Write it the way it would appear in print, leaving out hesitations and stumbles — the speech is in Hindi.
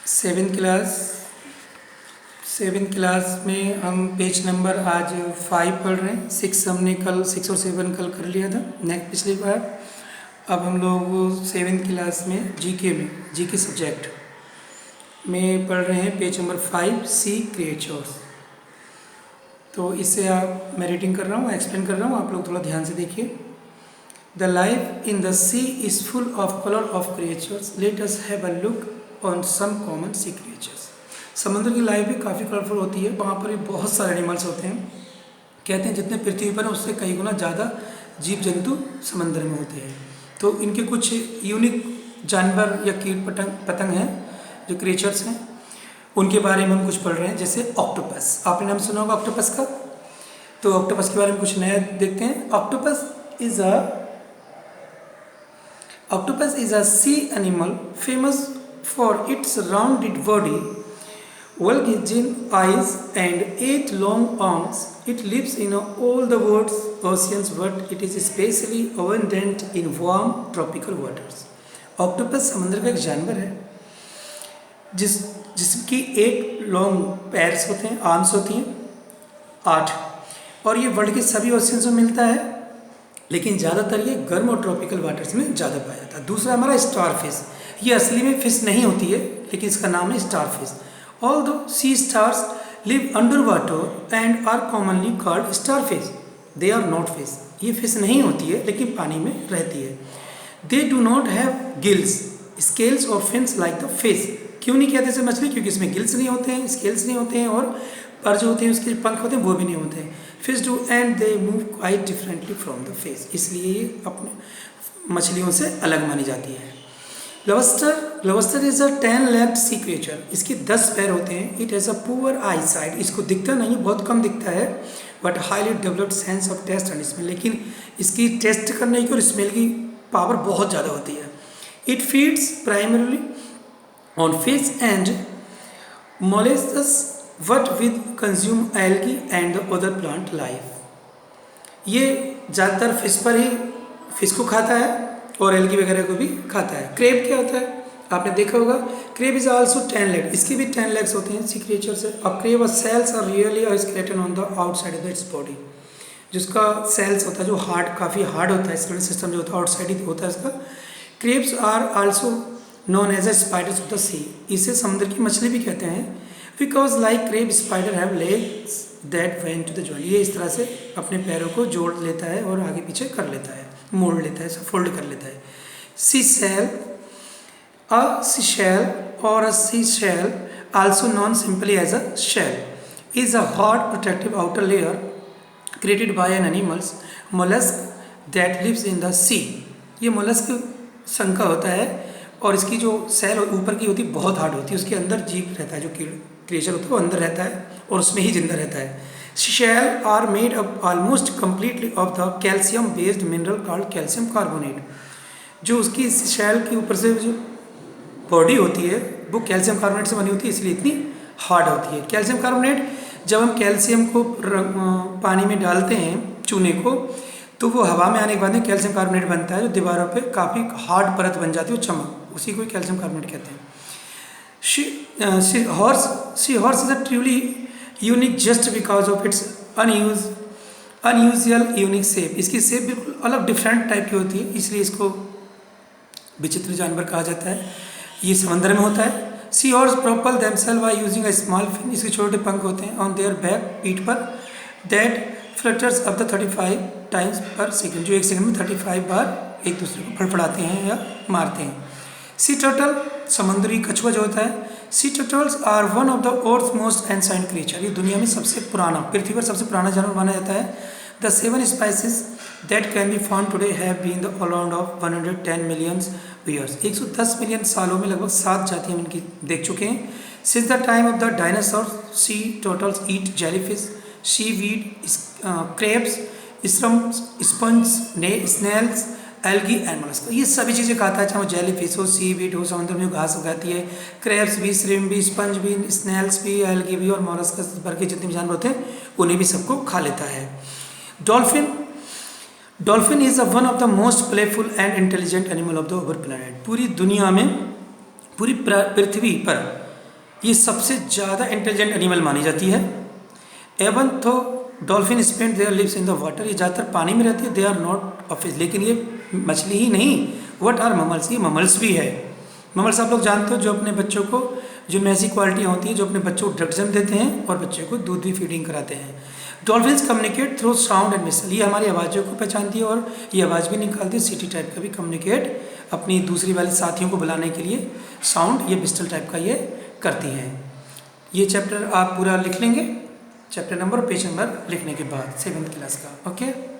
सेवन क्लास सेवन क्लास में हम पेज नंबर आज 5 पढ़ रहे हैं। 6 हमने कल 6 और 7 कल कर लिया था नेक्स्ट पिछली बार। अब हम लोग 7 क्लास में जीके सब्जेक्ट में पढ़ रहे हैं पेज नंबर 5 सी क्रिएचर्स। तो इससे मैं रीडिंग कर रहा हूँ, एक्सप्लेन कर रहा हूँ, आप लोग थोड़ा ध्यान से देखिए। The life in the sea is full of colour of creatures, let us have a look on some common sea creatures. समुद्र की लाइफ भी काफ़ी कलरफुल होती है, वहाँ पर भी बहुत सारे एनिमल्स होते हैं। कहते हैं जितने पृथ्वी पर हैं उससे कई गुना ज़्यादा जीव जंतु समंदर में होते हैं। तो इनके कुछ यूनिक जानवर या कीट पतंग हैं जो क्रिएचर्स हैं, उनके बारे में हम कुछ पढ़ रहे हैं। जैसे ऑक्टोपस, आपने नाम सुना होगा ऑक्टोपस का। तो ऑक्टोपस के बारे में कुछ नया देखते हैं। Octopus is a sea animal famous for its rounded body, well-gilded eyes and 8 long arms. It lives in all the world's oceans, but it is especially abundant in warm tropical waters. Octopus समुद्र का एक जानवर है जिसकी 8 लॉन्ग पैर्स होते हैं, आर्म्स होती हैं 8, और ये वर्ल्ड के सभी ओशियंस में मिलता है, लेकिन ज़्यादातर ये गर्म और ट्रॉपिकल वाटर्स में ज़्यादा पाया जाता है। दूसरा हमारा स्टार फिश, ये असली में फिश नहीं होती है, लेकिन इसका नाम है star fish. Although sea stars live underwater and are commonly called starfish, they are not fish. ये फिश नहीं होती है लेकिन पानी में रहती है। They do not have gills, scales or fins like the fish. क्यों नहीं कहते इसे मछली? क्योंकि इसमें गिल्स नहीं होते हैं, स्केल्स नहीं होते हैं, और पर जो होते हैं उसके पंख होते हैं वो भी नहीं होते हैं। Fish do and they move quite differently from the fish. इसलिए ये अपने मछलियों से अलग मानी जाती है। Lobster is a 10-legged sea creature, इसके 10 पैर होते हैं। It has a poor eye sight, इसको दिखता नहीं, बहुत कम दिखता है, but highly developed sense of taste and smell, लेकिन इसकी टेस्ट करने की और स्मेल की पावर बहुत ज़्यादा होती है। It feeds primarily on fish and molluscs but with consume algae and the other plant life. ये ज़्यादातर फिश को खाता है और एल्गी वगैरह को भी खाता है। क्रेब क्या होता है आपने देखा होगा, क्रेब इज आल्सो 10-legged, इसकी भी 10 legs होते हैं सी क्रिएचर से। और क्रेब सेल्स आर रियली और skeleton on the outside of its body, जिसका सेल्स होता है जो काफ़ी हार्ड होता है, स्केलेटल सिस्टम जो होता है आउटसाइड ही होता है इसका। Crabs are also known as a spiders of the sea, इसे समुद्र की मछली भी कहते हैं। Because like crab spider have legs that went to the joint, ये इस तरह से अपने पैरों को जोड़ लेता है और आगे पीछे कर लेता है, मोड़ लेता है, फोल्ड कर लेता है। A seashell, also known simply as a shell, is a hard protective outer layer created by an animal's mollusk that lives in the sea. ये मोलस्क संघ का होता है और इसकी जो सेल ऊपर की होती है बहुत हार्ड होती है, उसके अंदर जीव रहता है, जो क्रिएचर होता है वो अंदर रहता है और उसमें ही जिंदा रहता है। Shell are made up almost completely of the calcium-based mineral called calcium carbonate. जो उसकी शेल के ऊपर से जो बॉडी होती है वो कैल्शियम कार्बोनेट से बनी होती है, इसलिए इतनी हार्ड होती है। कैल्शियम कार्बोनेट जब हम कैल्शियम को पानी में डालते हैं चूने को, तो वो हवा में आने के बाद में कैल्शियम कार्बोनेट बनता है, जो दीवारों पे काफ़ी हार्ड परत बन जाती है, वो चमक, उसी को कैल्शियम कार्बोनेट कहते हैं। Sea horse is a truly unique just because of its unusual unique shape, इसकी शेप बिल्कुल अलग डिफरेंट टाइप की होती है, इसलिए इसको विचित्र जानवर कहा जाता है। ये समंदर में होता है। Sea horse propel themselves by using a small fin, इसके छोटे पंख होते हैं ऑन देयर बैक, पीठ पर, that flutters up the 35 times पर सेकेंड, जो एक सेकंड में 35 बार एक दूसरे को फड़फड़ाते हैं या मारते हैं। सी टर्टल, समुद्री कछुआ जो होता है। Sea turtles are one of the earth most ancient creature, ये दुनिया में सबसे पुराना, पृथ्वी पर सबसे पुराना जानवर माना जाता है। The 7 species that can be found today have been the around of 110 million years, 110 million सालों में लगभग 7 जातियाँ इनकी देख चुके हैं। Since the time of the dinosaur sea turtles eat jellyfish, seaweed, crabs, sponge, snails, algae and mollusc, ये सभी चीज़ें खाता है, चाहे वो जेलीफिश हो, सी वीड हो, समुद्र में जो घास उगाती है, क्रेब्स भी, श्रिम्प भी, स्पंज भी, स्नेल्स भी, एल्गी भी और मोलस्क भर के जितने भी जानवर होते हैं उन्हें भी सबको खा लेता है। Dolphin is one of the most playful and intelligent animal of the our planet, पूरी दुनिया में, पूरी पृथ्वी पर ये सबसे ज़्यादा इंटेलिजेंट एनिमल मानी जाती है। एवन तो dolphin spend their lives in the water, ये ज़्यादातर पानी में रहती है। They are not of fish, लेकिन ये मछली ही नहीं, व्हाट आर ममल्स, ये ममल्स भी है। ममल्स आप लोग जानते हो जो अपने बच्चों को, जिनमें ऐसी क्वालिटियाँ होती हैं जो अपने बच्चों को ड्रग जन्म देते हैं और बच्चों को दूध भी फीडिंग कराते हैं। Dolphins communicate through sound and whistle, ये हमारी आवाज़ों को पहचानती है और ये आवाज़ भी निकालती है। सिटी टाइप का भी कम्युनिकेट अपनी दूसरी वाली साथियों को बुलाने के लिए साउंड, ये विस्टल टाइप का ये करती हैं। ये चैप्टर आप पूरा लिख लेंगे, चैप्टर नंबर और पेज नंबर लिखने के बाद 7th क्लास का। ओके।